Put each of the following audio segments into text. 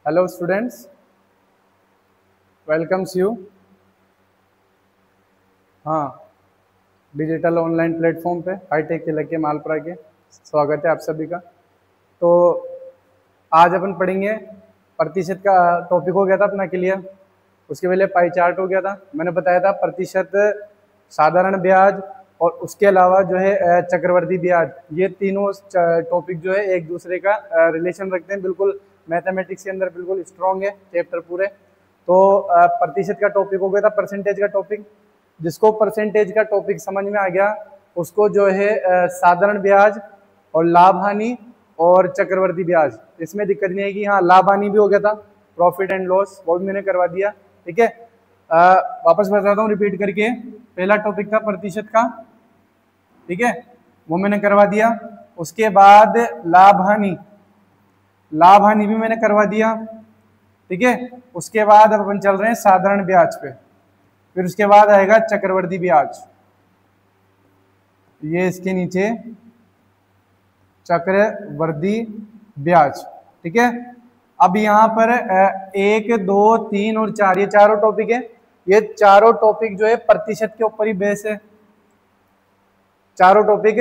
Hello students, welcomes you. हाँ, digital online platform पे hi tech के लगे मालपुरा के स्वागत है आप सभी का। तो आज अपन पढ़ेंगे प्रतिशत का टॉपिक हो गया था अपना क्लियर। उसके पहले पाई चार्ट हो गया था। मैंने बताया था प्रतिशत, साधारण ब्याज और उसके अलावा जो है चक्रवर्ती ब्याज, ये तीनों टॉपिक जो है एक दूसरे का रिलेशन रखते हैं। बिल्कुल मैथमेटिक्स के अंदर बिल्कुल स्ट्रॉन्ग है चैप्टर पूरे। तो प्रतिशत का टॉपिक हो गया था, परसेंटेज का टॉपिक। जिसको परसेंटेज का टॉपिक समझ में आ गया उसको जो है साधारण ब्याज और लाभ हानि और चक्रवर्ती ब्याज, इसमें दिक्कत नहीं है कि हाँ लाभ हानि भी हो गया था, प्रॉफिट एंड लॉस, वो भी मैंने करवा दिया। ठीक है, वापस बताता हूँ रिपीट करके। पहला टॉपिक था प्रतिशत का, ठीक है, वो मैंने करवा दिया। उसके बाद लाभ हानि भी मैंने करवा दिया, ठीक है। उसके बाद अब अपन चल रहे हैं साधारण ब्याज पे। फिर उसके बाद आएगा चक्रवर्ती ब्याज, ये इसके नीचे चक्रवर्ती ब्याज, ठीक है। अब यहाँ पर 1, 2, 3 और 4 ये चारों टॉपिक है। ये चारों टॉपिक जो है प्रतिशत के ऊपर ही बेस है। चारों टॉपिक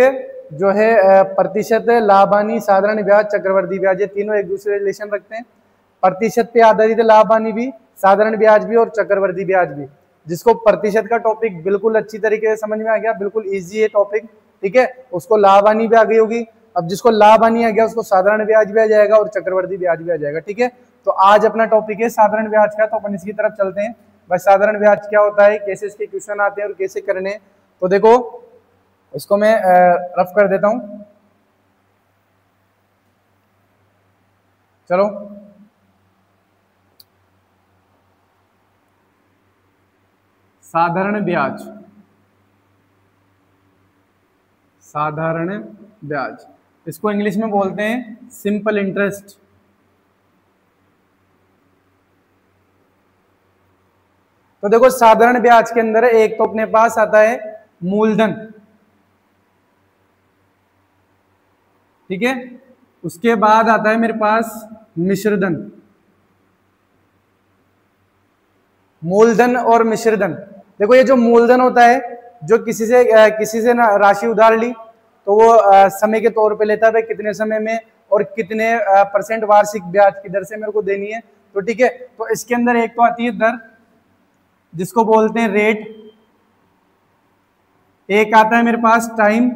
जो है प्रतिशत, लाभ हानि, साधारण ब्याज, चक्रवर्ती ब्याज, ये तीनों एक दूसरे रिलेशन रखते हैं। प्रतिशत पे आधारित लाभ हानि भी, साधारण ब्याज भी और चक्रवर्ती ब्याज भी। जिसको प्रतिशत का टॉपिक बिल्कुल अच्छी तरीके से समझ में आ गया, बिल्कुल इजी है टॉपिक, ठीक है, उसको लाभ हानि भी आ गई होगी। अब जिसको लाभ हानि आ गया उसको साधारण ब्याज भी आ जाएगा और चक्रवर्ती ब्याज भी आ जाएगा, ठीक है। तो आज अपना टॉपिक है साधारण ब्याज का, तो अपन इसकी तरफ चलते हैं। बस साधारण ब्याज क्या होता है, कैसे इसके क्वेश्चन आते हैं और कैसे करने हैं। तो देखो इसको मैं रफ कर देता हूं, चलो। साधारण ब्याज, साधारण ब्याज, इसको इंग्लिश में बोलते हैं सिंपल इंटरेस्ट। तो देखो साधारण ब्याज के अंदर एक तो अपने पास आता है मूलधन, ठीक है। उसके बाद आता है मेरे पास मिश्रधन। मूलधन और मिश्रधन, देखो ये जो मूलधन होता है, जो किसी से ना राशि उधार ली तो वो समय के तौर पे लेता है, कितने समय में और कितने % वार्षिक ब्याज की दर से मेरे को देनी है, तो ठीक है। तो इसके अंदर एक तो आती है दर जिसको बोलते हैं रेट, एक आता है मेरे पास टाइम,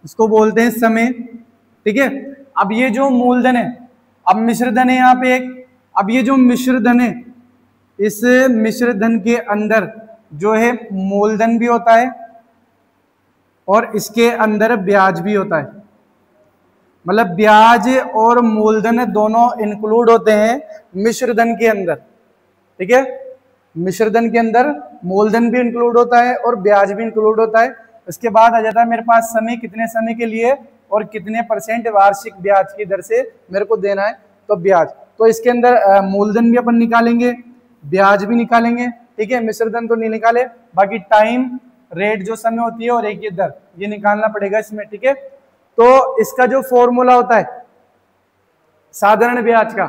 इसको बोलते हैं समय, ठीक है। अब ये जो मूलधन है, अब मिश्रधन है यहाँ पे एक, अब ये जो मिश्रधन है, इस मिश्रधन के अंदर जो है मूलधन भी होता है और इसके अंदर ब्याज भी होता है। मतलब ब्याज और मूलधन दोनों इंक्लूड होते हैं मिश्रधन के अंदर, ठीक है। मिश्रधन के अंदर मूलधन भी इंक्लूड होता है और ब्याज भी इंक्लूड होता है। इसके बाद आ जाता है मेरे पास समय, कितने समय के लिए और कितने % वार्षिक ब्याज की दर से मेरे को देना है, तो ब्याज। तो इसके अंदर मूलधन भी अपन निकालेंगे, ब्याज भी निकालेंगे, ठीक है। मिश्रधन तो नहीं निकाले, बाकी टाइम, रेट जो समय होती है और एक ये दर, ये निकालना पड़ेगा इसमें, ठीक है। तो इसका जो फॉर्मूला होता है साधारण ब्याज का,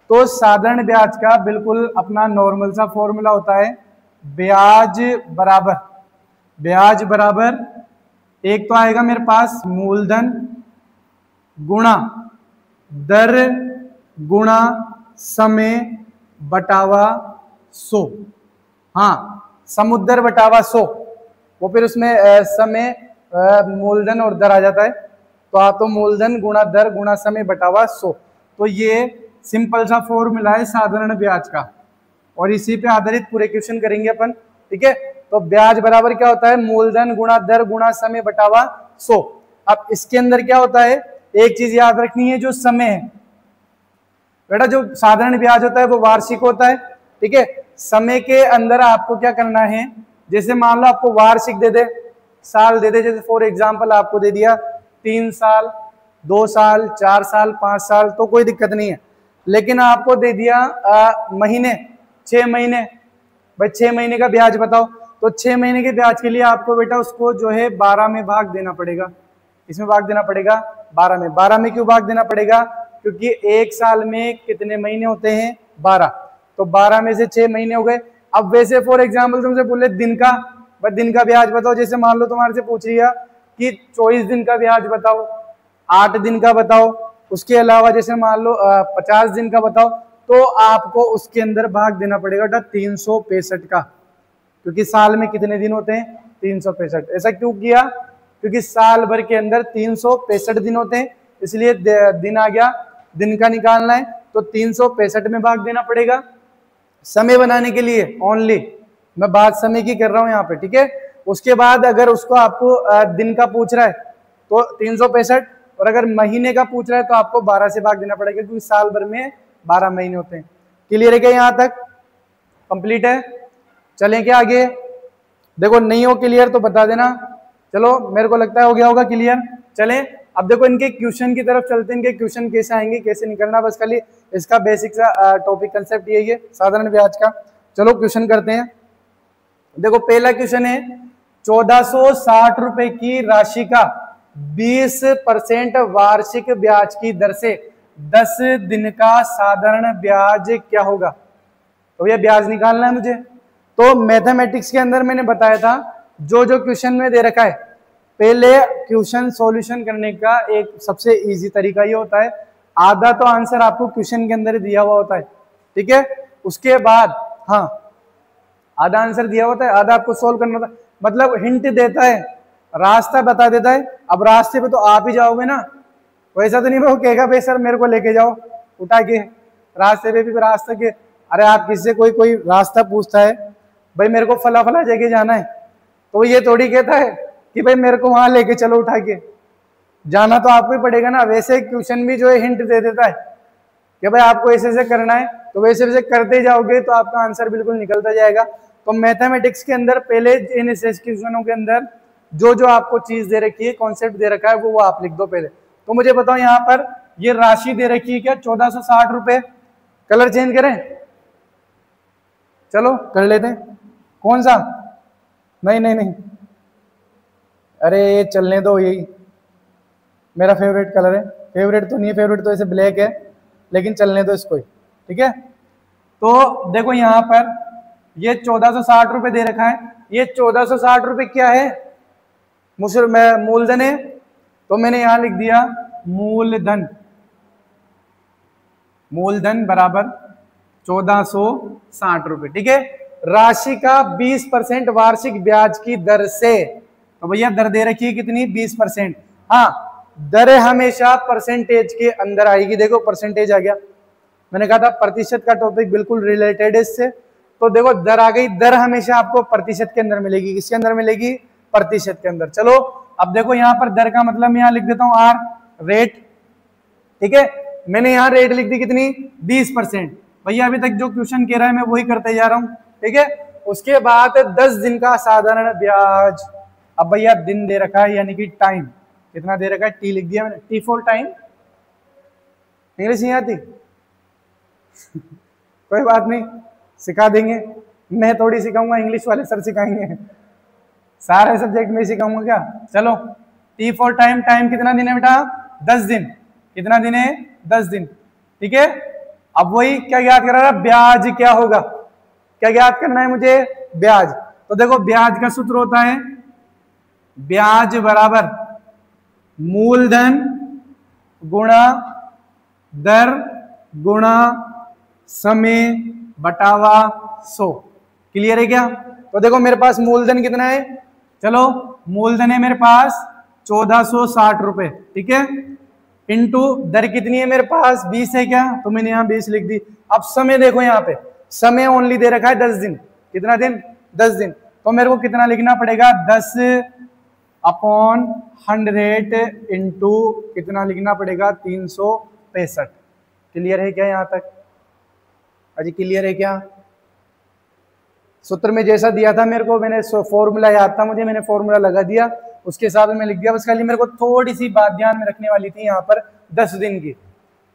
तो साधारण ब्याज का बिल्कुल अपना नॉर्मल सा फॉर्मूला होता है, ब्याज बराबर एक तो आएगा मेरे पास मूलधन गुणा दर गुणा समय बटावा 100। हाँ, समुद्र बटावा 100, वो फिर उसमें समय, मूलधन और दर आ जाता है। तो आप तो मूलधन गुणा दर गुणा समय बटावा 100। तो ये सिंपल सा फॉर्मूला है साधारण ब्याज का, और इसी पे आधारित पूरे क्वेश्चन करेंगे अपन, ठीक है। तो ब्याज बराबर क्या होता है, मूलधन गुणा दर गुणा समय बटावा 100। अब इसके अंदर क्या होता है, एक चीज याद रखनी है, जो समय है बेटा, जो साधारण ब्याज होता है वो वार्षिक होता है, ठीक है। समय के अंदर आपको क्या करना है, जैसे मान लो आपको वार्षिक दे दे, साल दे दे, जैसे फॉर एग्जांपल आपको दे दिया 3 साल, 2 साल, 4 साल, 5 साल, तो कोई दिक्कत नहीं है। लेकिन आपको दे दिया महीने, 6 महीने, भाई 6 महीने का ब्याज बताओ, तो 6 महीने के ब्याज के लिए आपको बेटा उसको जो है 12 में भाग देना पड़ेगा। इसमें भाग देना पड़ेगा 12 में। 12 में क्यों भाग देना पड़ेगा, क्योंकि एक साल में कितने महीने होते हैं, 12, तो 12 में से 6 महीने हो गए। अब वैसे फॉर एग्जाम्पल तुमसे बोले दिन का, बस दिन का ब्याज बताओ, जैसे मान लो तुम्हारे से पूछ लिया कि 24 दिन का ब्याज बताओ, 8 दिन का बताओ, उसके अलावा जैसे मान लो 50 दिन का बताओ, तो आपको उसके अंदर भाग देना पड़ेगा 365 का, क्योंकि साल में कितने दिन होते हैं, 365। ऐसा क्यों किया, क्योंकि साल भर के अंदर 365 दिन होते हैं, इसलिए दिन आ गया, दिन का निकालना है तो 365 में भाग देना पड़ेगा। समय बनाने के लिए ओनली मैं बात समय की कर रहा हूं यहाँ पे, ठीक है। उसके बाद अगर उसको आपको दिन का पूछ रहा है तो 365, और अगर महीने का पूछ रहा है तो आपको 12 से भाग देना पड़ेगा, क्योंकि साल भर में 12 महीने होते हैं। क्लियर है क्या, यहाँ तक कंप्लीट है? चलें क्या आगे? देखो नहीं हो क्लियर तो बता देना। चलो मेरे को लगता है हो गया होगा क्लियर। चलें अब देखो इनके क्वेश्चन की तरफ चलते हैं, इनके क्वेश्चन कैसे आएंगे, कैसे निकलना, बस खाली इसका बेसिक सा टॉपिक कंसेप्ट यही है साधारण ब्याज का। चलो क्वेश्चन करते हैं। देखो पहला क्वेश्चन है, 1460 रुपए की राशि का 20% वार्षिक ब्याज की दर से 10 दिन का साधारण ब्याज क्या होगा। तो ये ब्याज निकालना है मुझे। तो मैथमेटिक्स के अंदर मैंने बताया था जो जो क्वेश्चन में दे रखा है, पहले क्वेश्चन सॉल्यूशन करने का एक सबसे इजी तरीका ये होता है, आधा तो आंसर आपको क्वेश्चन के अंदर दिया हुआ होता है, ठीक है। उसके बाद हाँ आधा आंसर दिया होता है, आधा आपको सोल्व करना होता है, मतलब हिंट देता है, रास्ता बता देता है। अब रास्ते पे तो आप ही जाओगे ना, वैसा तो नहीं वो कहेगा भाई सर मेरे को लेके जाओ उठा के रास्ते पे भी रास्ते के। अरे आप किससे कोई रास्ता पूछता है भाई मेरे को फला फला जगह जाना है, तो ये थोड़ी कहता है कि भाई मेरे को वहां लेके चलो उठा के, जाना तो आपको ही पड़ेगा ना। वैसे क्वेश्चन भी जो है हिंट दे देता है कि भाई आपको ऐसे ऐसे करना है, तो वैसे वैसे करते जाओगे तो आपका आंसर बिल्कुल निकलता जाएगा। तो मैथमेटिक्स के अंदर पहले इन क्वेश्चनों के अंदर जो जो आपको चीज दे रखी है, कॉन्सेप्ट दे रखा है, वो आप लिख दो पहले। तो मुझे बताओ यहाँ पर ये राशि दे रखी है क्या, 1460 रुपए। कलर चेंज करें, चलो कर लेते हैं। कौन सा? नहीं, अरे चलने दो, यही मेरा फेवरेट कलर है। फेवरेट तो नहीं है, फेवरेट तो ऐसे ब्लैक है, लेकिन चलने दो इसको, ठीक है। तो देखो यहाँ पर ये 1460 रुपए दे रखा है। ये 1460 रुपए क्या है, मूलधन है, तो मैंने यहां लिख दिया मूलधन। मूलधन बराबर 1460 रुपए, ठीक है। राशि का 20% वार्षिक ब्याज की दर से, तो भैया दर दे रखी है कितनी, 20%। हाँ दर हमेशा परसेंटेज के अंदर आएगी। देखो परसेंटेज आ गया, मैंने कहा था प्रतिशत का टॉपिक बिल्कुल रिलेटेड है इससे। तो देखो दर आ गई, दर हमेशा आपको प्रतिशत के अंदर मिलेगी। किसके अंदर मिलेगी, प्रतिशत के अंदर। चलो अब देखो यहाँ पर दर का मतलब मैं यहाँ लिख देता हूँ आर, रेट, ठीक है। मैंने यहाँ रेट लिख दी कितनी, 20%। भैया अभी तक जो क्वेश्चन कह रहा है मैं वही करते जा रहा हूँ, ठीक है। उसके बाद 10 दिन का साधारण ब्याज। अब भैया दिन दे रखा है, यानी कि टाइम कितना दे रखा है, टी लिख दिया मैंने, टी फॉर टाइम। इंग्लिश नहीं आती कोई बात नहीं, सिखा देंगे। मैं थोड़ी सिखाऊंगा, इंग्लिश वाले सर सिखाएंगे, सारे सब्जेक्ट में सिखाऊंगा क्या। चलो टी फॉर टाइम, टाइम कितना दिन है बेटा, 10 दिन। कितना दिन है, 10 दिन, ठीक है। अब वही क्या याद करा रहा, ब्याज क्या होगा, क्या याद करना है मुझे, ब्याज। तो देखो ब्याज का सूत्र होता है ब्याज बराबर मूलधन गुणा दर गुणा समय बटावा 100। क्लियर है क्या। तो देखो मेरे पास मूलधन कितना है, चलो मूलधन है मेरे पास 1460 रुपए, ठीक है। इनटू दर कितनी है मेरे पास, 20 है क्या, तो मैंने यहाँ 20 लिख दी। अब समय देखो यहाँ पे, समय ओनली दे रखा है 10 दिन। कितना दिन, 10 दिन। तो मेरे को कितना लिखना पड़ेगा, 10/100 इंटू कितना लिखना पड़ेगा, 365। क्लियर है क्या यहाँ तक, अजी क्लियर है क्या। सूत्र में जैसा दिया था मेरे को, मैंने फॉर्मूला याद था मुझे, मैंने फॉर्मूला लगा दिया, उसके हिसाब से मैं लिख दिया। बस खाली मेरे को थोड़ी सी बात ध्यान में रखने वाली थी यहाँ पर 10 दिन की।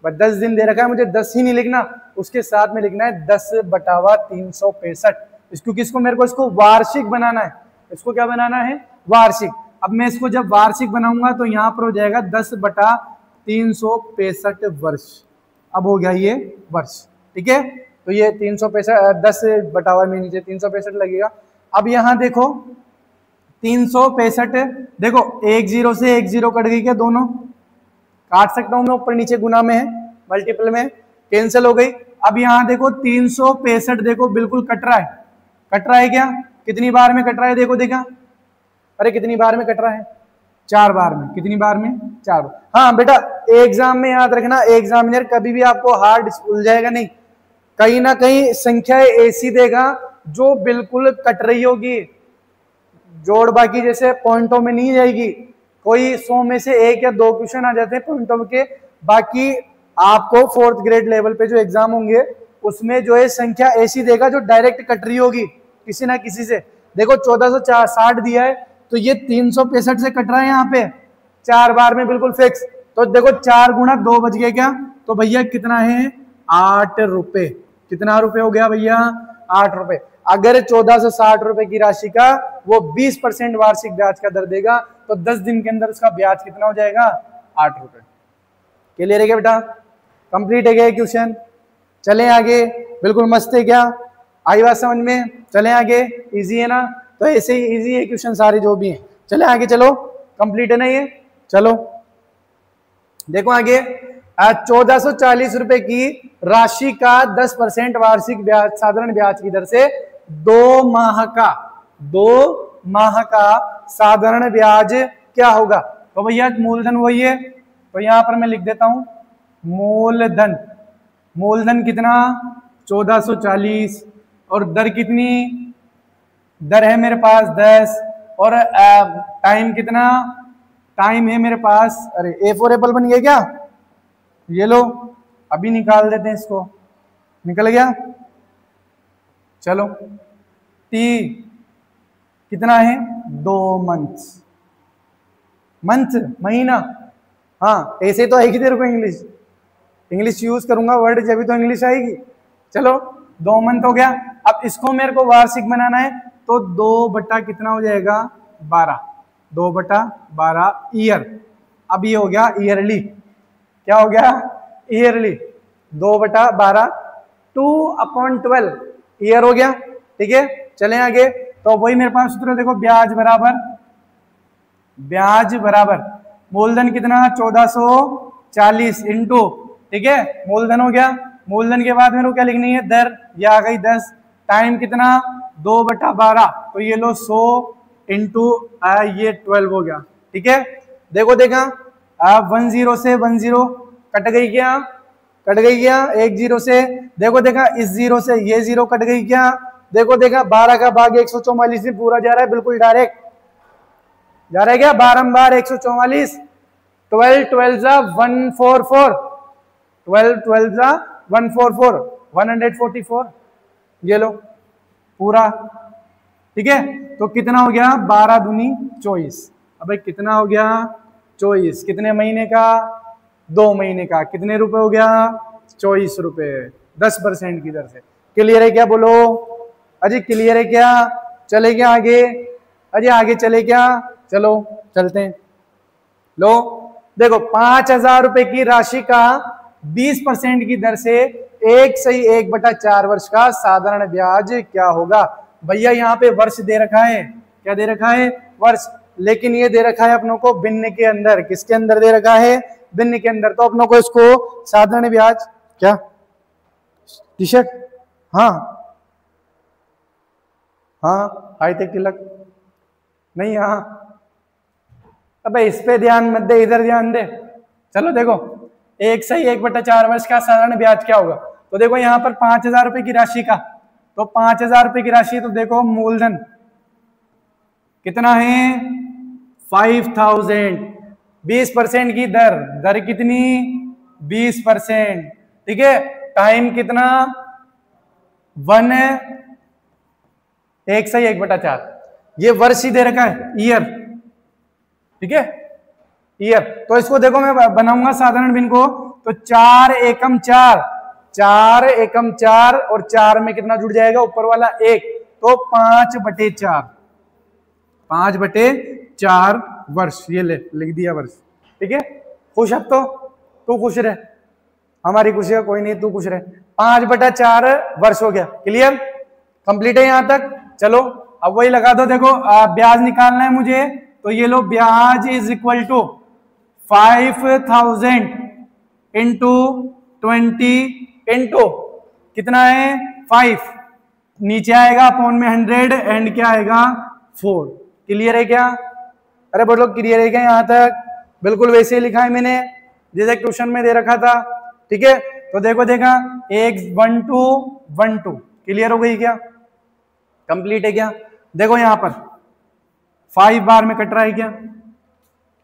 बस 10 दिन दे रखा है, मुझे 10 ही नहीं लिखना, उसके साथ में लिखना है 10/365। क्योंकि इसको मेरे को इसको वार्षिक बनाना है। इसको क्या बनाना है, वार्षिक। अब मैं इसको जब वार्षिक बनाऊंगा तो यहाँ पर हो जाएगा 365 वर्ष। अब हो गया ये वर्ष, ठीक है। तो ये 365 10 बटा हुआ में नीचे 365 लगेगा। अब यहाँ देखो 365, देखो 1 0 से 1 0 कट गई क्या, दोनों काट सकता हूं मैं, ऊपर नीचे गुना में है, मल्टीपल में कैंसिल हो गई। अब यहाँ देखो 365 देखो बिल्कुल कट रहा है, कट रहा है क्या, कितनी बार में कट रहा है, देखो देखा, अरे कितनी बार में कट रहा है, 4 बार में। कितनी बार में, 4 बार। हाँ बेटा एग्जाम में याद रखना, एग्जामिनर कभी भी आपको हार्ड भूल जाएगा नहीं, कहीं ना कहीं संख्या ऐसी देगा जो बिल्कुल कट रही होगी, जोड़ बाकी जैसे पॉइंटों में नहीं जाएगी। कोई 100 में से 1 या 2 क्वेश्चन आ जाते हैं पॉइंटों के, बाकी आपको 4th ग्रेड लेवल पे जो एग्जाम होंगे उसमें जो है संख्या ऐसी देगा जो डायरेक्ट कट रही होगी किसी ना किसी से। देखो 1460 दिया है तो ये 365 से कट रहा है यहाँ पे 4 बार में बिल्कुल फिक्स। तो देखो 4 गुणा 2 बच गया क्या, तो भैया कितना है, 8 रुपए। कितना रुपए हो गया भैया, 8 रुपए। अगर 1460 रुपए की राशि का वो 20% वार्षिक ब्याज का दर देगा तो 10 दिन के अंदर उसका ब्याज कितना हो जाएगा, 8 रुपए। क्लियर है क्या बेटा, कंप्लीट है क्या क्वेश्चन। चलें आगे, बिल्कुल मस्त है क्या, आई बात समझ में, चलें आगे, इजी है ना। तो ऐसे ही इजी है क्वेश्चन सारे जो भी हैं। चले आगे, चलो कंप्लीट है ना ये, चलो देखो आगे। 1440 रुपए की राशि का 10% वार्षिक ब्याज साधारण ब्याज की दर से 2 माह का साधारण ब्याज क्या होगा। तो भैया मूलधन वही है, तो यहां पर मैं लिख देता हूं मूलधन। मूलधन कितना, 1440, और दर कितनी, दर है मेरे पास 10, और टाइम कितना, टाइम है मेरे पास, अरे ए फॉर एप्पल बन गया क्या, ये लो अभी निकाल देते हैं इसको, निकल गया। चलो टी कितना है, 2 मंथ्स, मंथ महीना, हाँ ऐसे तो आएगी तेरे को इंग्लिश, इंग्लिश यूज करूंगा वर्ड जब भी तो इंग्लिश आएगी। चलो 2 मंथ हो गया। अब इसको मेरे को वार्षिक बनाना है तो 2 बटा कितना हो जाएगा, 12, 2 बटा 12 ईयर। अब ये हो गया ईयरली, क्या हो गया, ईयरली, 2 बटा 12 2/12 ईयर हो गया, ठीक है। चलें आगे, तो वही मेरे पास सूत्र देखो, ब्याज बराबर मूलधन कितना 1440 इंटू, ठीक है, मूलधन हो गया। मूलधन के बाद मेरे को क्या लिखनी है, दर, ये आ गई 10, टाइम कितना 2 बटा 12, तो ये लो 100 इंटू ये 12 हो गया, ठीक है। देखो देखा, 1 0 से 1 0 कट गई क्या, कट गई क्या, 1 0 से, देखो देखा इस 0 से ये 0 कट गई क्या, देखो देखा 12 का भाग 144 में पूरा जा रहा है, बिल्कुल डायरेक्ट जा रहा है क्या, बारंबार 144, 12 12 जा 144, 12 12 जा 144, 144, ये लो पूरा, ठीक है। तो कितना हो गया, 12 दूनी 24, अब भाई कितना हो गया 24, कितने महीने का, 2 महीने का, कितने रुपए हो गया, 24 रुपए 10% की दर से। क्लियर है क्या, बोलो अजी क्लियर है क्या। चले क्या आगे, अजी आगे चले क्या, चलो चलते हैं। लो देखो 5000 रुपए की राशि का 20% की दर से 1/4 वर्ष का साधारण ब्याज क्या होगा। भैया यहाँ पे वर्ष दे रखा है, क्या दे रखा है, वर्ष, लेकिन ये दे रखा है अपनों को भिन्न के अंदर, किसके अंदर दे रखा है, भिन्न के अंदर। तो अपनों को इसको साधारण ब्याज, क्या टी शर्ट, हाँ हाँ हाईटेक तिलक नहीं, हाँ अबे इस पे ध्यान मत दे, इधर ध्यान दे। चलो देखो 1/4 वर्ष का साधारण ब्याज क्या होगा। तो देखो यहाँ पर 5000 रुपए की राशि का, तो 5000 रुपए की राशि, तो देखो मूलधन कितना है 5000, 20% की दर, दर कितनी 20%, ठीक है। टाइम कितना 1/4, ये वर्ष ही दे रखा है, ईयर, ठीक है, ईयर। तो इसको देखो मैं बनाऊंगा साधारण भिन्न को, तो 4 एकम 4, 4 एकम 4, और 4 में कितना जुड़ जाएगा ऊपर वाला 1, तो 5/4, 5/4 वर्ष, ये ले लिख दिया वर्ष, ठीक है। खुश अब तो तू खुश रहे, हमारी खुशी है कोई नहीं, तू खुश रहे। 5/4 वर्ष हो गया। क्लियर, कंप्लीट है यहां तक। चलो अब वही लगा दो। देखो ब्याज निकालना है मुझे, तो ये लो ब्याज is equal to 5000 into 20 into कितना है 5, नीचे आएगा अपॉन में 100 एंड क्या आएगा 4। क्लियर है क्या? अरे बोलो क्लियर है क्या यहां तक? बिल्कुल वैसे ही लिखा है मैंने जैसे ट्यूशन में दे रखा था। ठीक है, तो देखो देखा 1 1 2 1 2। क्लियर हो गई क्या? कंप्लीट है क्या? देखो यहां पर 5 बार में कट रहा है क्या,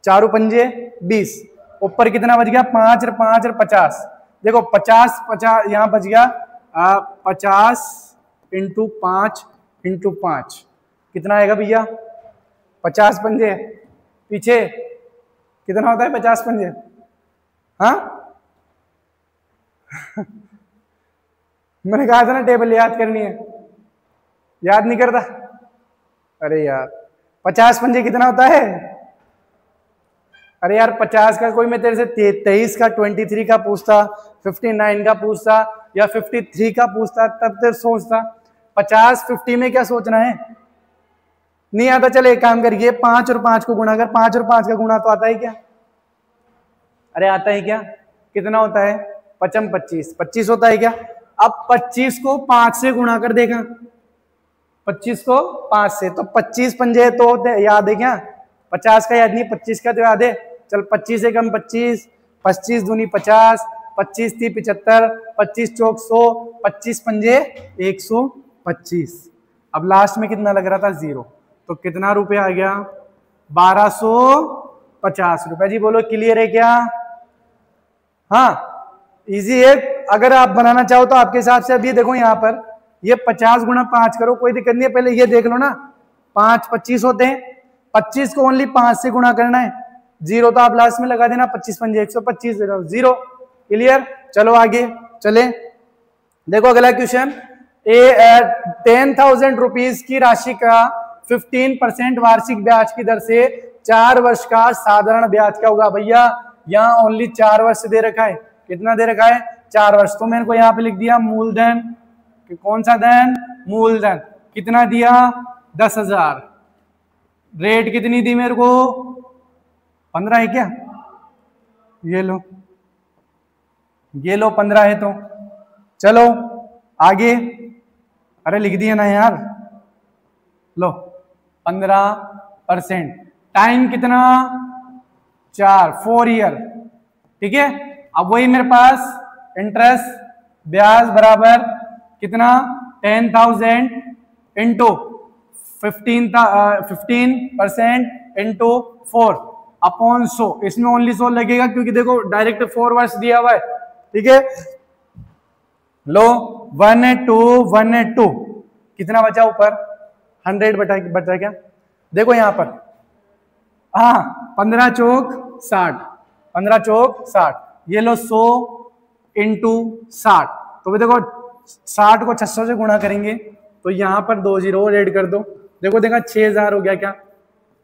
4 पंजे 20, ऊपर कितना बच गया 5 और 5 और 50। देखो 50 50 यहां बच गया 50 इंटू 5 इंटू 5 कितना आएगा भैया 50 पंजे, पीछे कितना होता है 50 पंजे? हाँ मैंने कहा था ना टेबल याद करनी है, याद नहीं करता। अरे यार 50 पंजे कितना होता है? अरे यार 50 का कोई मैं तेरे से 23 का 23 का पूछता, 59 का पूछता या 53 का पूछता तब तेरे सोचता। 50 50 में क्या सोचना है, नहीं आता। चले एक काम करिए 5 और 5 को गुणा कर, 5 और 5 का गुणा तो आता है क्या? अरे आता है क्या? कितना होता है 5 25 25 होता है क्या? अब 25 को 5 से गुणा कर देखा, 25 को 5 से, तो 25 पंजे तो याद है क्या? 50 का याद नहीं, 25 का तो याद है। चल 25 से कम 25, 25 दूनी 50, 25 × 75, 25 चौक 100, 25 पंजे 125। अब लास्ट में कितना लग रहा था 0, तो कितना रुपए आ गया 1250 रुपए। जी बोलो क्लियर है क्या? हाँ इजी है, अगर आप बनाना चाहो तो आपके हिसाब से। अभी देखो यहाँ पर ये 50 गुणा 5 करो, कोई दिक्कत नहीं है। पहले ये देख लो ना 5 25 होते हैं, 25 को ओनली 5 से गुणा करना है, 0 तो आप लास्ट में लगा देना, 25 पंजे 125 0। क्लियर, चलो आगे चले। देखो अगला क्वेश्चन, 10,000 रुपीज की राशि का 15% वार्षिक ब्याज की दर से 4 वर्ष का साधारण ब्याज क्या होगा? भैया यहाँ ओनली 4 वर्ष दे रखा है। कितना दे रखा है? 4 वर्ष। तो मैंने को यहाँ पे लिख दिया मूलधन, कौन सा धन? मूलधन। कितना दिया 10,000। रेट कितनी दी मेरे को? 15 है क्या? ये लो 15 है। तो चलो आगे, अरे लिख दिया ना यार, लो 15%। टाइम कितना? 4 ईयर। ठीक है, अब वही मेरे पास इंटरेस्ट ब्याज बराबर कितना 10,000 इंटू 15% इंटू 4 अपॉन 100। इसमें ओनली 100 लगेगा क्योंकि देखो डायरेक्ट 4 वर्ष दिया हुआ है। ठीक है, लो 182 कितना बचा ऊपर 100 बचा क्या? देखो यहां पर हाँ 15 चौक 60, 15 चौक 60, ये लो 100 इंटू 60। तो देखो 60 को 600 से गुणा करेंगे तो यहाँ पर 2 जीरो ऐड कर दो। देखो देखा 6,000 हो गया क्या?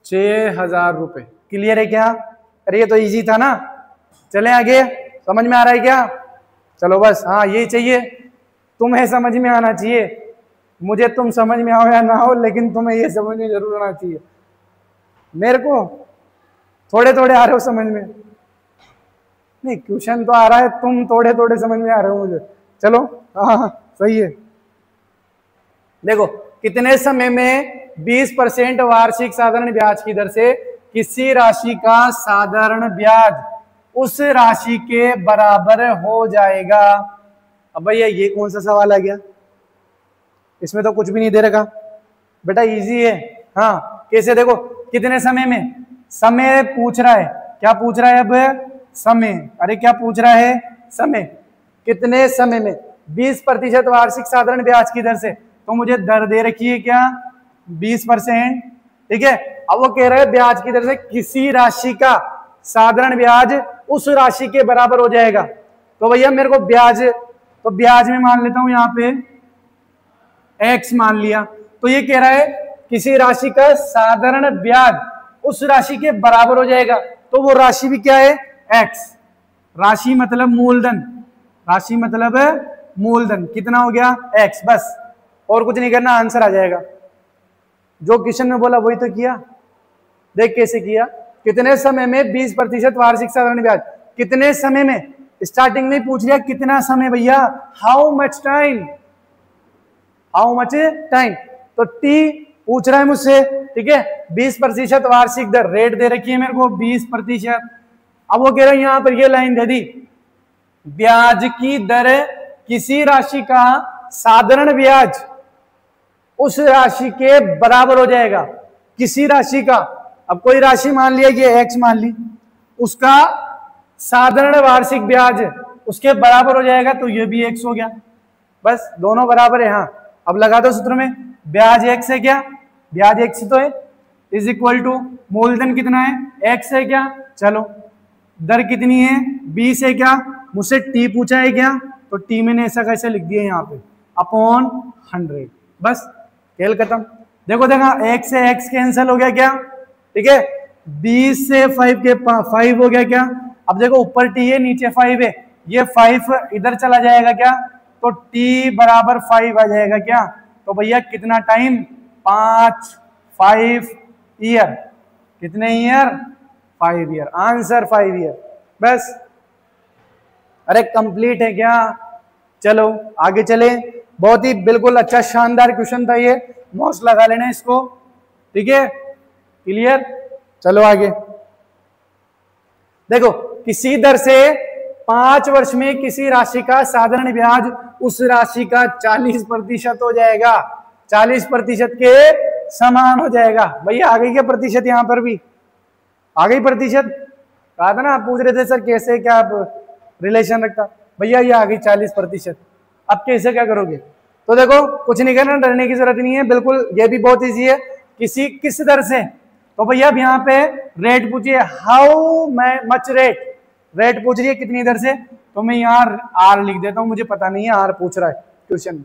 6,000 रुपए। क्लियर है क्या? अरे ये तो इजी था ना। चले आगे, समझ में आ रहा है क्या? चलो बस, हाँ यही चाहिए, तुम्हें समझ में आना चाहिए। मुझे तुम समझ में आओ या ना हो, लेकिन तुम्हें ये समझ में जरूर आना चाहिए। मेरे को थोड़े थोड़े आ रहे हो समझ में, नहीं क्वेश्चन तो आ रहा है, तुम थोड़े थोड़े समझ में आ रहे हो मुझे। चलो हाँ सही है। देखो कितने समय में 20% वार्षिक साधारण ब्याज की दर से किसी राशि का साधारण ब्याज उस राशि के बराबर हो जाएगा? अब भैया ये कौन सा सवाल आ गया? इसमें तो कुछ भी नहीं दे रखा बेटा, इजी है। हाँ कैसे? देखो कितने समय में, समय पूछ रहा है। क्या पूछ रहा है अब? समय। अरे क्या पूछ रहा है? समय। कितने समय में 20% वार्षिक साधारण ब्याज की दर से, तो मुझे दर दे रखी है क्या 20%। ठीक है, अब वो कह रहा है ब्याज की दर से किसी राशि का साधारण ब्याज उस राशि के बराबर हो जाएगा। तो भैया मेरे को ब्याज, तो ब्याज में मान लेता हूं यहाँ पे x मान लिया, तो ये कह रहा है किसी राशि का साधारण ब्याज उस राशि के बराबर हो जाएगा। तो वो राशि भी क्या है? x। राशि मतलब मूलधन, राशि मतलब मूलधन कितना हो गया x, बस और कुछ नहीं करना, आंसर आ जाएगा। जो क्वेश्चन में बोला वही तो किया। देख कैसे किया, कितने समय में 20% वार्षिक साधारण ब्याज, कितने समय में, स्टार्टिंग में पूछ लिया कितना समय भैया, how much time, how much time, तो टी पूछ रहा है मुझसे, ठीक है। 20% वार्षिक दर, रेट दे रखी है मेरे को 20%। अब वो कह रहा है यहां पर ये लाइन दे दी, ब्याज की दर किसी राशि का साधारण ब्याज उस राशि के बराबर हो जाएगा, किसी राशि का। अब कोई राशि मान लिया कि x मान ली, उसका साधारण वार्षिक ब्याज उसके बराबर हो जाएगा, तो ये भी x हो गया, बस दोनों बराबर है। हाँ अब लगा दो सूत्र में, ब्याज x है क्या, ब्याज x तो है, इज इक्वल टू मूलधन कितना है x है क्या, चलो दर कितनी है 20 है क्या, मुझसे t पूछा है क्या, तो t मैंने ऐसा कैसे लिख दिया यहाँ पे अपॉन 100, बस खेल खत्म। देखो देखा x से x कैंसिल हो गया क्या, ठीक है, 20 से 5 के 5 हो गया क्या। अब देखो ऊपर t है नीचे 5 है, ये 5 इधर चला जाएगा क्या, तो t बराबर 5 आ जाएगा क्या, तो भैया कितना टाइम 5 ईयर, कितने ईयर 5 ईयर, आंसर 5 ईयर, बस। अरे कंप्लीट है क्या, चलो आगे चले। बहुत ही बिल्कुल अच्छा शानदार क्वेश्चन था ये, मौस लगा लेना इसको, ठीक है, क्लियर। चलो आगे देखो, किसी दर से 5 वर्ष में किसी राशि का साधारण ब्याज उस राशि का 40% हो जाएगा, 40% के समान हो जाएगा। भैया आ गई क्या प्रतिशत, यहां पर भी आ गई प्रतिशत, कहा था ना आप पूछ रहे थे सर कैसे क्या आप रिलेशन रखता, भैया ये आ गई 40%। अब कैसे क्या करोगे, तो देखो कुछ नहीं करना, डरने की जरूरत नहीं है, बिल्कुल ये भी बहुत इजी है। किस दर से, तो भैया अब यहाँ पे रेट पूछिए, हाउ मच रेट, रेट पूछ रही है कितनी दर से, तो मैं यहाँ आर लिख देता हूँ, मुझे पता नहीं है आर पूछ रहा है क्वेश्चन।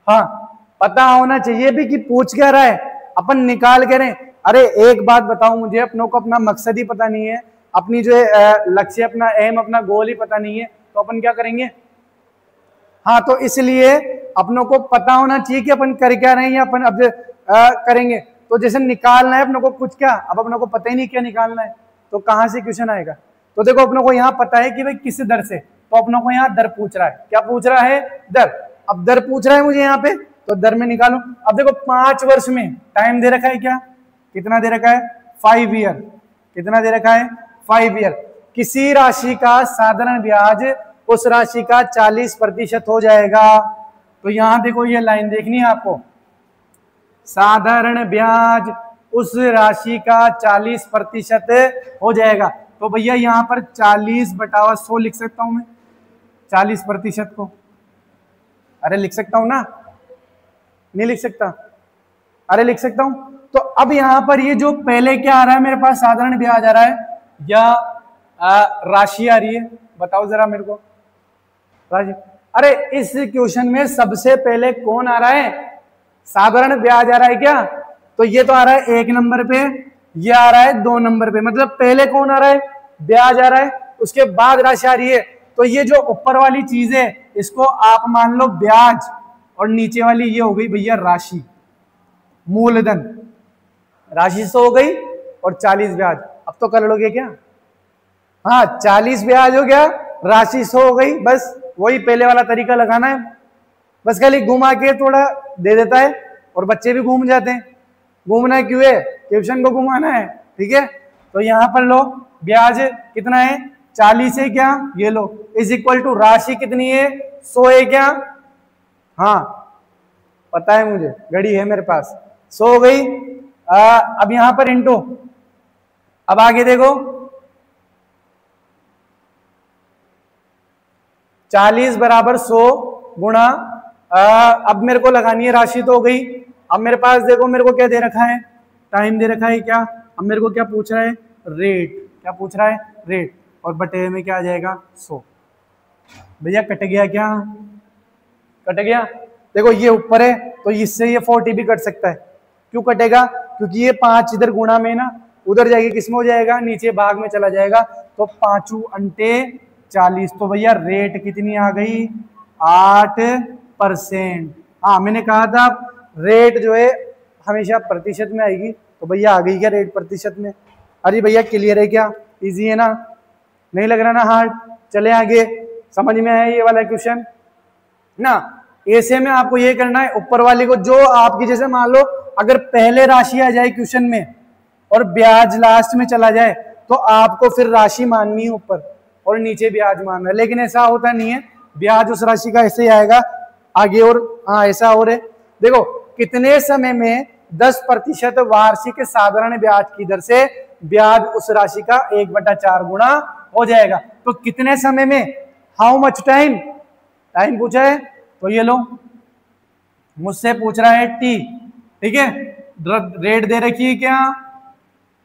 हाँ पता होना चाहिए भी कि पूछ क्या रहा है, अपन निकाल के रहे। अरे एक बात बताओ मुझे, अपनों को अपना मकसद ही पता नहीं है, अपनी जो लक्ष्य, अपना एम, अपना गोल ही पता नहीं है, तो अपन क्या करेंगे। हाँ तो इसलिए अपनों को पता होना चाहिए कि अपन कर क्या रहे हैं, या अपन अब करेंगे। तो जैसे निकालना है अपनों को कुछ, क्या अब अपनों को पता ही नहीं क्या निकालना है, तो कहां से क्वेश्चन आएगा। तो देखो अपनों को यहाँ पता है कि भाई किस दर से, तो अपनों को यहाँ दर पूछ रहा है, क्या पूछ रहा है दर। अब दर पूछ रहा है मुझे यहाँ पे, तो दर में निकालू। अब देखो 5 वर्ष में टाइम दे रखा है क्या, कितना दे रखा है 5 ईयर, कितना दे रखा है 5 ईयर। किसी राशि का साधारण ब्याज उस राशि का 40% हो जाएगा। तो यहां देखो ये लाइन देखनी है आपको, साधारण ब्याज उस राशि का 40% हो जाएगा। तो भैया यहाँ पर 40/100 लिख सकता हूं मैं, 40% को, अरे लिख सकता हूं ना, नहीं लिख सकता, अरे लिख सकता हूं। तो अब यहां पर ये जो पहले क्या आ रहा है मेरे पास, साधारण ब्याज आ रहा है या राशि आ रही है, बताओ जरा मेरे को राशि। अरे इस क्वेश्चन में सबसे पहले कौन आ रहा है, साधारण ब्याज आ रहा है क्या, तो ये तो आ रहा है 1 नंबर पे, ये आ रहा है 2 नंबर पे, मतलब पहले कौन आ रहा है, ब्याज आ रहा है, उसके बाद राशि आ रही है। तो ये जो ऊपर वाली चीज है इसको आप मान लो ब्याज, और नीचे वाली ये हो गई भैया राशि, मूलधन। राशि 100 हो गई और 40 ब्याज। अब तो कर लोगे क्या, हाँ 40 ब्याज हो गया, राशि 100 हो गई, बस वही पहले वाला तरीका लगाना है, बस खाली घुमा के थोड़ा दे देता है और बच्चे भी घूम जाते हैं। घूमना क्यों है, ट्यूशन को घुमाना है, ठीक है। तो यहां पर लो ब्याज कितना है 40 है क्या, ये लो, इज इक्वल टू राशि कितनी है 100 है क्या, हाँ पता है मुझे, घड़ी है मेरे पास, 100 हो गई। अब यहां पर इंटू, अब आगे देखो 40 बराबर 100 गुणा, अब मेरे को लगानी है राशि तो हो गई। अब मेरे पास देखो मेरे को क्या दे रखा है, टाइम दे रखा है क्या, अब मेरे को क्या पूछ रहा है रेट, क्या पूछ रहा है रेट, और बटे में क्या आ जाएगा 100। भैया कट गया क्या, कट गया। देखो ये ऊपर है तो इससे ये 40 भी कट सकता है, क्यों कटेगा, क्योंकि ये 5 इधर गुणा में ना, उधर जाएगी किसमें हो जाएगा, नीचे भाग में चला जाएगा, तो 5 अंटे 40। तो भैया रेट कितनी आ गई? 8%। हाँ, मैंने कहा था रेट जो है हमेशा प्रतिशत में आएगी, तो भैया आ गई क्या रेट प्रतिशत में? अरे भैया क्लियर है क्या? इजी है ना? नहीं लग रहा ना हार्ड? चले आगे, समझ में आया ये वाला क्वेश्चन ना? ऐसे में आपको ये करना है, ऊपर वाले को जो आपकी, जैसे मान लो अगर पहले राशि आ जाए क्वेश्चन में और ब्याज लास्ट में चला जाए, तो आपको फिर राशि माननी है ऊपर और नीचे ब्याज मानना है। लेकिन ऐसा होता नहीं है, ब्याज उस राशि का ऐसे ही आएगा आगे। और हाँ, ऐसा हो रहा है, देखो कितने समय में 10% वार्षिक साधारण ब्याज की दर से ब्याज उस राशि का 1/4 गुना हो जाएगा। तो कितने समय में? How much time? टाइम पूछा है तो ये लो, मुझसे पूछ रहा है टी, ठीक है। रेट दे रखी है क्या?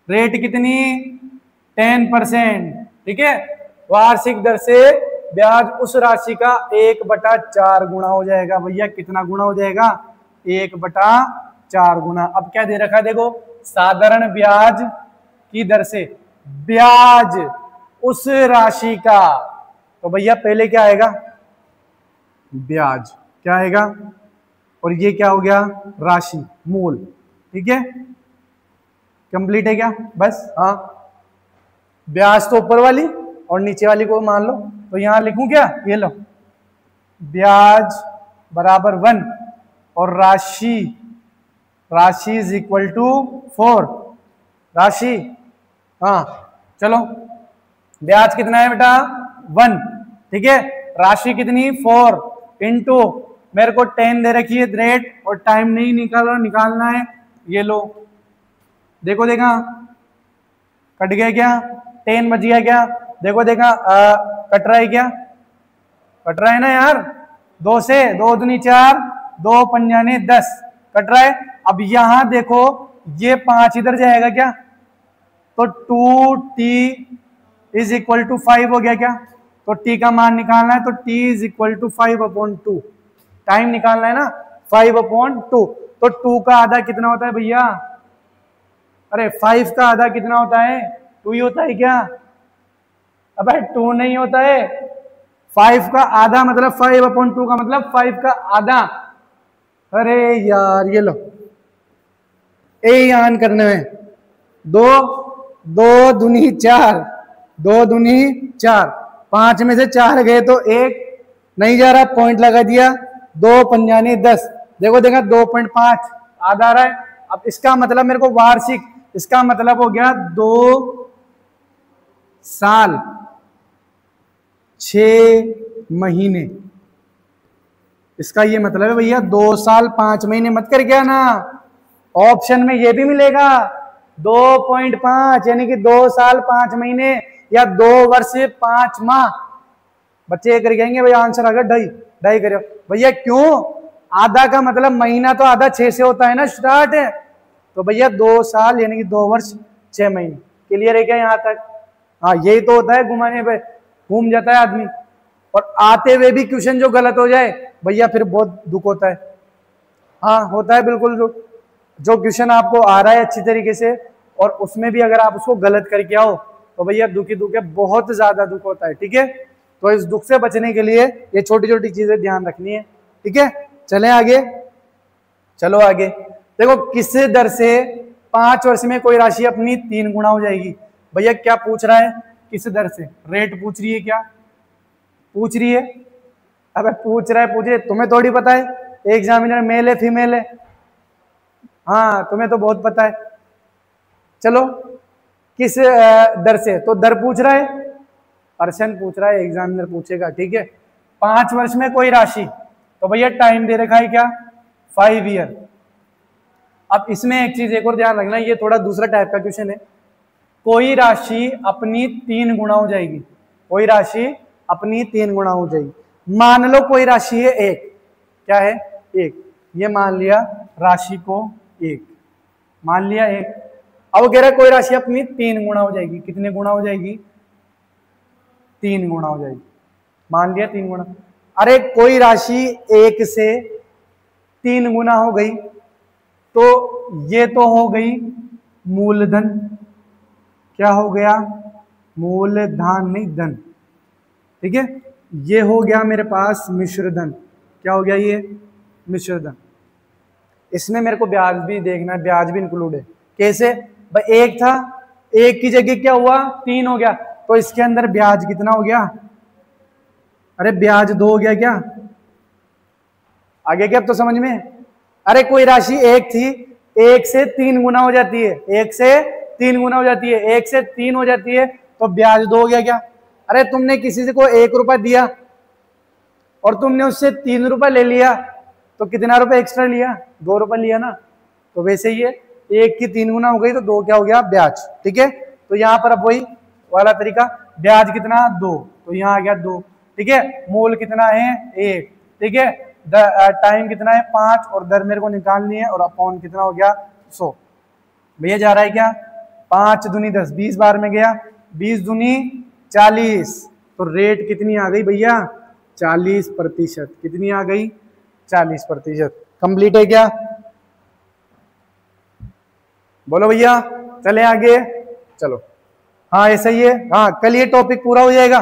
रेट कितनी? 10%, ठीक है। वार्षिक दर से ब्याज उस राशि का 1/4 गुना हो जाएगा। भैया कितना गुना हो जाएगा? 1/4 गुना। अब क्या दे रखा है देखो, साधारण ब्याज की दर से ब्याज उस राशि का, तो भैया पहले क्या आएगा? ब्याज। क्या आएगा? और ये क्या हो गया? राशि, मूल, ठीक है। कंप्लीट है क्या? बस हाँ, ब्याज तो ऊपर वाली और नीचे वाली को मान लो, तो यहां लिखूं क्या? ये लो, ब्याज बराबर 1 और राशि, राशि इज इक्वल टू 4। राशि, हाँ चलो, ब्याज कितना है बेटा? 1, ठीक है। राशि कितनी? 4 इंटू, मेरे को 10 दे रखी है रेट और टाइम नहीं निकालना है। ये लो, देखो देखा कट गया क्या? 10 बच गया क्या? देखो देखा कट रहा है क्या? कट रहा है ना यार? 2 से 2 दूनी 4, 2 पंजाने 10, कट रहा है। अब यहां देखो, ये 5 इधर जाएगा क्या? तो 2t इज इक्वल टू 5 हो गया क्या? तो t का मान निकालना है, तो t is equal to 5/2। Time निकालना है ना, 5/2। तो 2 का आधा कितना होता है भैया? अरे 5 का आधा कितना होता है? 2 ही होता है क्या? अबे 2 नहीं होता है, 5 का आधा मतलब 5/2 का मतलब 5 का आधा। अरे यार ये लो, ए आन करने में 2 दूनी 4, 2 दूनी 4, 5 में से 4 गए तो 1 नहीं जा रहा, पॉइंट लगा दिया, 2 पंजानी 10। देखो देखा 2.5 आधा आ रहा है। अब इसका मतलब मेरे को वार्षिक, इसका मतलब हो गया 2 साल 6 महीने। इसका ये मतलब है भैया 2 साल 5 महीने मत कर गया ना, ऑप्शन में ये भी मिलेगा 2.5, यानी कि 2 साल 5 महीने या 2 वर्ष 5 माह। बच्चे कर कहेंगे भैया आंसर आ गया 2.5 करो भैया, क्यों? आधा का मतलब महीना तो आधा 6 से होता है ना, स्टार्ट है। तो भैया 2 साल यानी कि 2 वर्ष 6 महीने। क्लियर है क्या यहाँ तक? हाँ, यही तो होता है, घुमाने पे घूम जाता है आदमी। और आते हुए भी क्वेश्चन जो गलत हो जाए भैया फिर बहुत दुख होता है। हाँ होता है बिल्कुल, जो क्वेश्चन आपको आ रहा है अच्छी तरीके से और उसमें भी अगर आप उसको गलत करके आओ तो भैया दुख है, बहुत ज्यादा दुख होता है, ठीक है। तो इस दुख से बचने के लिए ये छोटी छोटी चीजें ध्यान रखनी है, ठीक है। चलें आगे, चलो आगे देखो, किस दर से 5 वर्ष में कोई राशि अपनी 3 गुना हो जाएगी? भैया क्या पूछ रहा है? किस दर से? रेट पूछ रही है क्या? पूछ रही है? अबे पूछ रहा है, पूछे, तुम्हें थोड़ी पता है एग्जामिनर मेल है फीमेल है? हाँ तुम्हें तो बहुत पता है। चलो किस दर से, तो दर पूछ रहा है, पर्सन पूछ रहा है, एग्जामिनर पूछेगा, ठीक है। 5 वर्ष में कोई राशि, तो भैया टाइम दे रखा है क्या? 5 ईयर। अब इसमें एक चीज एक और ध्यान रखना, ये थोड़ा दूसरा टाइप का क्वेश्चन है। कोई राशि अपनी 3 गुना हो जाएगी, कोई राशि अपनी 3 गुना हो जाएगी। मान लो कोई राशि है 1, क्या है? 1, ये मान लिया राशि को 1, मान लिया 1। अब वो कह रहा है कोई राशि अपनी 3 गुना हो जाएगी। कितने गुना हो जाएगी? 3 गुना हो जाएगी, मान लिया 3 गुना। अरे कोई राशि 1 से 3 गुना हो गई तो ये तो हो गई मूलधन। क्या हो गया? मूलधन नहीं धन, ठीक है, ये हो गया मेरे पास मिश्रधन। क्या हो गया ये? मिश्रधन। इसमें मेरे को ब्याज भी देखना है, ब्याज भी इंक्लूड है। कैसे भाई? एक था, एक की जगह क्या हुआ? 3 हो गया, तो इसके अंदर ब्याज कितना हो गया? अरे ब्याज 2 हो गया क्या? आगे क्या अब तो समझ में? अरे कोई राशि एक थी, 1 से 3 गुना हो जाती है, 1 से 3 गुना हो जाती है, 1 से 3 हो जाती है, तो ब्याज 2 हो गया क्या? अरे तुमने किसी से को 1 रुपया दिया और तुमने उससे 3 रुपया ले लिया, तो कितना रुपया एक्स्ट्रा लिया? 2 रुपया लिया ना। तो वैसे ही है, 1 की 3 गुना हो गई तो 2 क्या हो गया? ब्याज। ठीक है, तो यहाँ पर अब वही वाला तरीका, ब्याज कितना? 2, तो यहाँ आ गया 2। ठीक है, मूल कितना है? 1। ठीक है, टाइम कितना है? 5, और दर मेरे को निकालनी है, और अपॉन कितना हो गया? 100। भैया जा रहा है क्या? 5 दूनी 10, 20 बार में गया, 20 दूनी 40, तो रेट कितनी आ गई भैया? 40%। कितनी आ गई? 40%। कंप्लीट है क्या? बोलो भैया, चले आगे। चलो, हाँ ऐसा ही है। हाँ, कल ये टॉपिक पूरा हो जाएगा,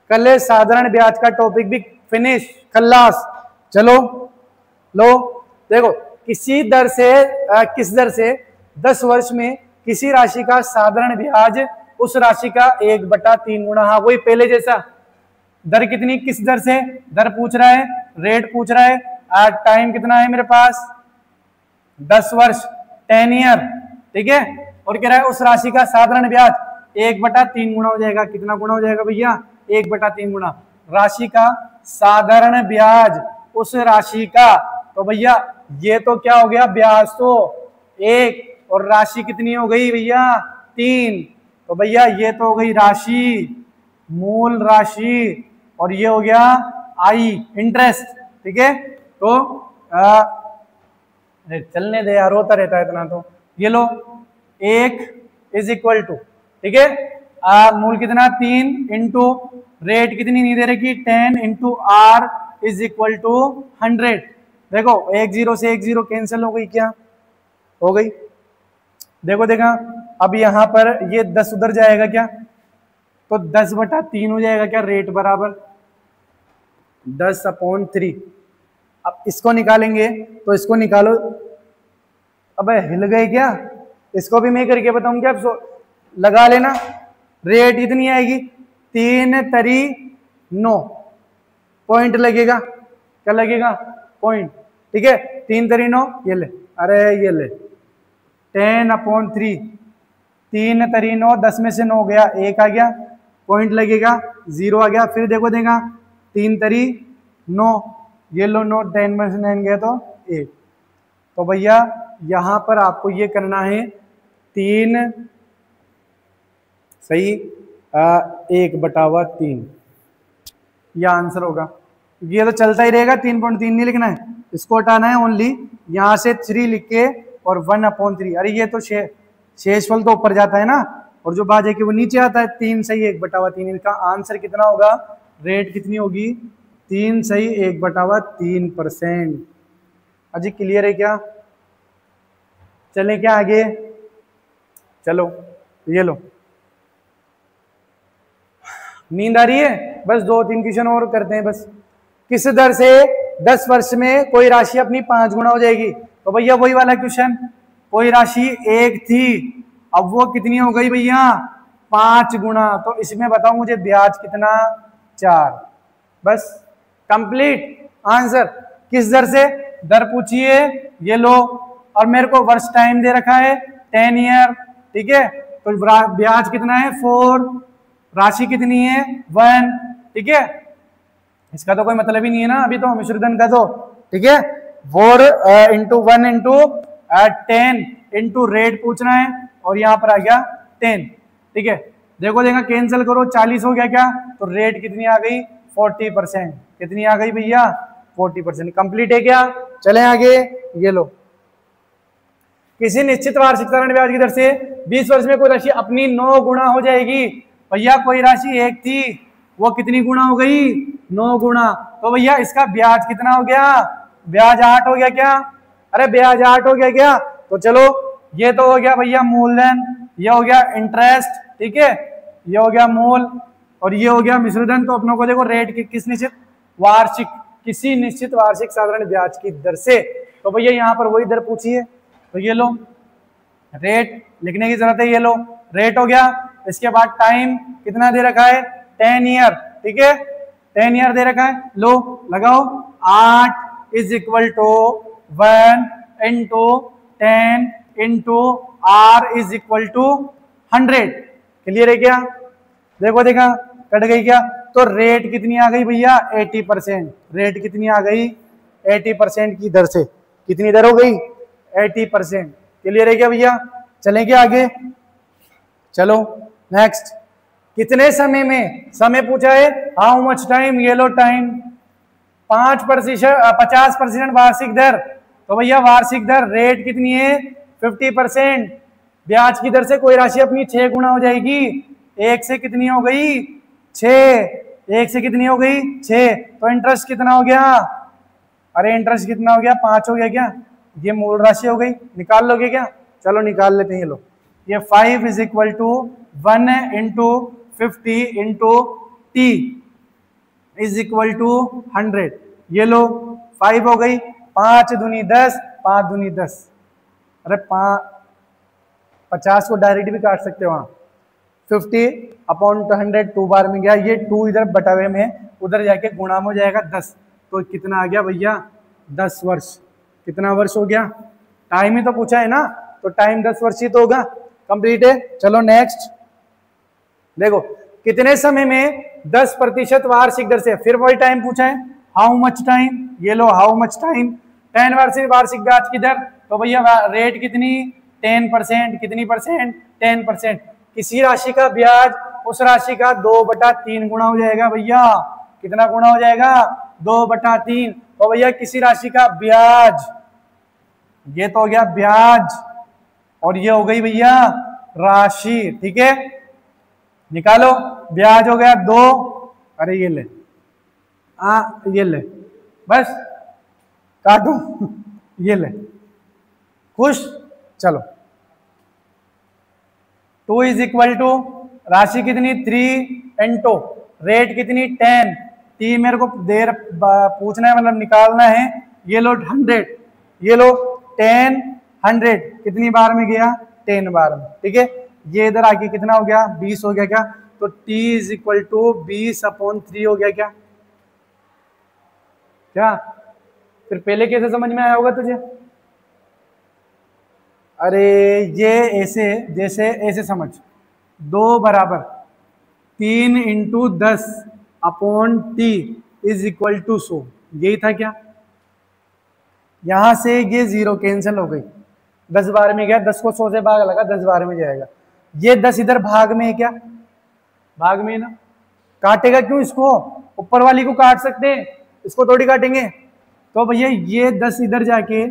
कल साधारण ब्याज का टॉपिक भी फिनिश, खल्लास। चलो लो, देखो किसी दर से किस दर से 10 वर्ष में किसी राशि का साधारण ब्याज उस राशि का 1/3 गुना। हाँ वही पहले जैसा। दर कितनी? किस दर से? दर पूछ रहा है, रेट पूछ रहा है, आज टाइम कितना है मेरे पास? 10 वर्ष, 10 ईयर। ठीक है, और कह रहा है उस राशि का साधारण ब्याज 1/3 गुना हो जाएगा। कितना गुना हो जाएगा भैया? 1/3 गुना। राशि का साधारण ब्याज उस राशि का, तो भैया ये तो क्या हो गया? ब्याज तो 1, और राशि कितनी हो गई भैया? 3। तो भैया ये तो हो गई राशि, मूल राशि, और ये हो गया आई, इंटरेस्ट। ठीक है, तो चलने दे यार, होता रहता है इतना तो। ये लो, 1 इज इक्वल टू, ठीक है, मूल कितना? 3 इंटू रेट कितनी नहीं दे रखी? 10 into R is equal to 100। देखो 1 0 से 1 0 कैंसिल हो गई क्या? हो गई। देखो देखा, अब यहां पर ये 10 उधर जाएगा क्या? तो 10/3 हो जाएगा क्या? रेट बराबर 10/3। अब इसको निकालेंगे, तो इसको निकालो। अबे हिल गए क्या? इसको भी मैं करके बताऊं क्या? लगा लेना। रेट इतनी आएगी, 3 तरी 9, पॉइंट लगेगा। क्या लगेगा? पॉइंट। ठीक है, 3 तरी 9, ये ले, अरे ये ले 10/3, 3 तरी 9, 10 में से 9 गया, 1 आ गया, पॉइंट लगेगा, 0 आ गया। फिर देखो देगा, 3 तरी 9, ये लो 9, 10 में से 9 गया तो 1। तो भैया यहां पर आपको ये करना है 3 सही 1/3, यह आंसर होगा। ये तो चलता ही रहेगा, 3.3 नहीं लिखना है, इसको हटाना है ओनली। यहां से 3 लिख के और 1/3। अरे ये तो शेषफल तो ऊपर जाता है ना, और जो बाजे की वो नीचे आता है। 3 सही 1/3। इनका आंसर कितना होगा? रेट कितनी होगी? 3 सही 1/3%। अजी क्लियर है क्या? चले क्या आगे? चलो ये लो, नींद आ रही है? बस 2-3 क्वेश्चन और करते हैं बस। किस दर से 10 वर्ष में कोई राशि अपनी 5 गुना हो जाएगी? तो भैया वही वाला क्वेश्चन, कोई राशि 1 थी, अब वो कितनी हो गई भैया? 5 गुना। तो इसमें बताओ मुझे ब्याज कितना? 4। बस कंप्लीट आंसर। किस दर से? दर पूछिए, ये लो, और मेरे को वर्ष टाइम दे रखा है 10 ईयर। ठीक है, तो ब्याज कितना है? 4, राशि कितनी है? 1। ठीक है, इसका तो कोई मतलब ही नहीं है ना अभी तो मिश्रधन का तो। ठीक है, 4 इंटू 1 इंटू 10 इंटू रेट पूछना है, और यहाँ पर आ गया 10। ठीक है, देखो देखा, कैंसिल करो, 40 हो गया क्या? तो रेट कितनी आ गई? 40%। कितनी आ गई भैया? 40%। कंप्लीट है क्या? चले आगे, ये लो, किसी निश्चित वार्षिक साधारण ब्याज की दर से 20 वर्ष में कोई राशि अपनी 9 गुना हो जाएगी। भैया कोई राशि 1 थी, वो कितनी गुना हो गई? 9 गुना। तो भैया इसका ब्याज कितना हो गया? ब्याज 8 हो गया क्या? अरे ब्याज 8 हो गया क्या? तो चलो, ये तो हो गया भैया मूलधन, ये हो गया इंटरेस्ट। ठीक है, ये हो गया मूल, और ये हो गया मिश्रधन। तो अपनों को देखो रेट की किस निश्चित वार्षिक, किसी निश्चित वार्षिक साधारण ब्याज की दर से। तो भैया यहाँ पर वही दर पूछी है, तो ये लो रेट लिखने की जरूरत है, ये लो रेट हो गया। इसके बाद टाइम कितना दे रखा है 10 ईयर, ठीक है 10 ईयर दे रखा है, लो लगाओ 8 is equal to 1 into 10 into R is equal to 100। Clear है क्या? देखो देखा कट गई क्या? तो रेट कितनी आ गई भैया 80%। रेट कितनी आ गई 80% की दर से। कितनी दर हो गई 80%। क्लियर है क्या भैया? चलेंगे आगे, चलो नेक्स्ट। कितने समय में, समय पूछा है हाउ मच टाइम, ये लो टाइम 50% वार्षिक दर। तो भैया वार्षिक दर रेट कितनी है 50%। ब्याज की दर से कोई राशि अपनी 6 गुना हो जाएगी, एक से कितनी हो गई 6, एक से कितनी हो गई 6। तो इंटरेस्ट कितना हो गया? अरे इंटरेस्ट कितना हो गया 5 हो गया क्या? ये मूल राशि हो गई, निकाल लोगे क्या? चलो निकाल लेते हैं, ये लो ये 5 is equal to 1 into 50 into T is equal to 100। ये लो 5 हो गई, 5 दूनी 10, 5 दूनी 10। अरे 50 को डायरेक्ट भी काट सकते हो वहां। 50/100 2 बार में गया, ये 2 इधर बटावे में उधर जाके गुणा में हो जाएगा 10। तो कितना आ गया भैया 10 वर्ष। कितना वर्ष हो गया? टाइम ही तो पूछा है ना, तो टाइम 10 वर्ष ही तो होगा। कंप्लीट है। चलो नेक्स्ट देखो, कितने समय में 10% वार्षिक दर से, फिर वही टाइम पूछा है हाउ मच टाइम। ये लो हाउ मच टाइम 10 वार्षिक ब्याज की दर। तो भैया रेट कितनी 10%। कितनी परसेंट 10%। किसी राशि का ब्याज उस राशि का 2/3 गुना हो जाएगा भैया। कितना गुना हो जाएगा 2/3। तो भैया किसी राशि का ब्याज, ये तो हो गया ब्याज और ये हो गई भैया राशि, ठीक है निकालो। ब्याज हो गया 2, अरे ये ले ये ले बस काटो ये ले, खुश। चलो 2 इज इक्वल टू राशि कितनी 3 इंटू रेट कितनी 10, टी मेरे को देर पूछना है मतलब निकालना है। ये लो 100, ये लो 10 100 कितनी बार में गया 10 बार में, ठीक है। ये इधर आके कितना हो गया 20 हो गया क्या? तो t इज इक्वल टू 20/3 हो गया क्या? क्या फिर पहले कैसे समझ में आया होगा तुझे? अरे ये ऐसे, जैसे ऐसे समझ, 2 बराबर 3 into 10/t is equal to 100, यही था क्या? यहां से ये 0 कैंसिल हो गई, 10 बार में गया, 10 को 100 से भाग लगा 10 बार में जाएगा। ये 10 इधर भाग में है क्या? भाग में ना, काटेगा क्यों इसको? ऊपर वाली को काट सकते हैं, इसको थोड़ी काटेंगे। तो भैया ये 10 इधर जाके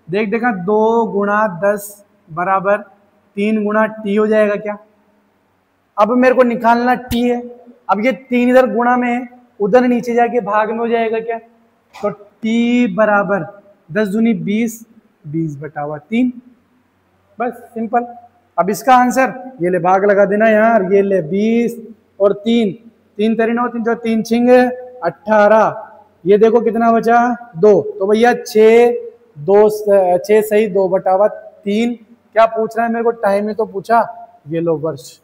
देख देखा 2 गुणा 10 बराबर 3 गुणा टी हो जाएगा क्या? अब मेरे को निकालना टी है। अब ये 3 इधर गुणा में है, उधर नीचे जाके भाग में हो जाएगा क्या? तो टी बराबर 10 दूनी 20, 20/3, बस सिंपल। अब इसका आंसर ये ले, भाग लगा देना यार, ये ले 20 और 3, 3 तरी 9, 3 जो 3 छिंग 18, ये देखो कितना बचा 2। तो भैया 6 सही 2/3। क्या पूछ रहा है मेरे को? टाइम में तो पूछा, ये लो वर्ष।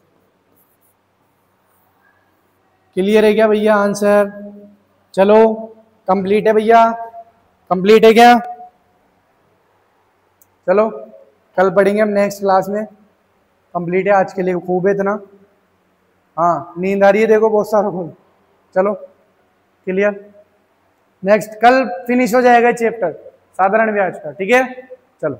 क्लियर है क्या भैया आंसर? चलो कंप्लीट है भैया, कंप्लीट है क्या? चलो कल पढ़ेंगे हम नेक्स्ट क्लास में। कंप्लीट है आज के लिए, खूब है इतना। हाँ नींद आ रही है देखो बहुत सारों को। चलो क्लियर, नेक्स्ट कल फिनिश हो जाएगा चैप्टर साधारण ब्याज का, ठीक है। चलो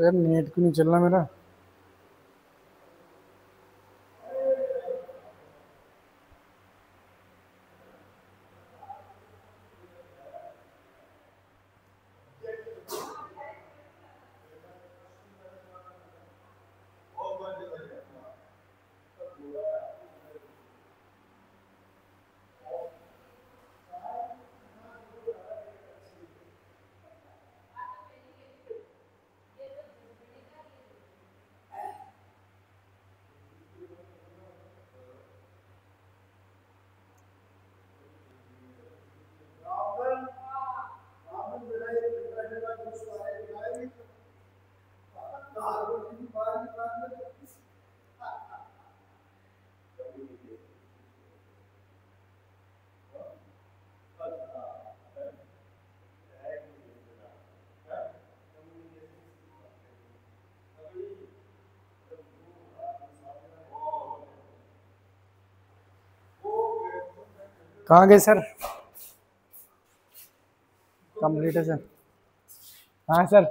यार नेट क्यों नहीं चल रहा मेरा। कहाँ गए सर? कंप्लीट है सर। हाँ सर।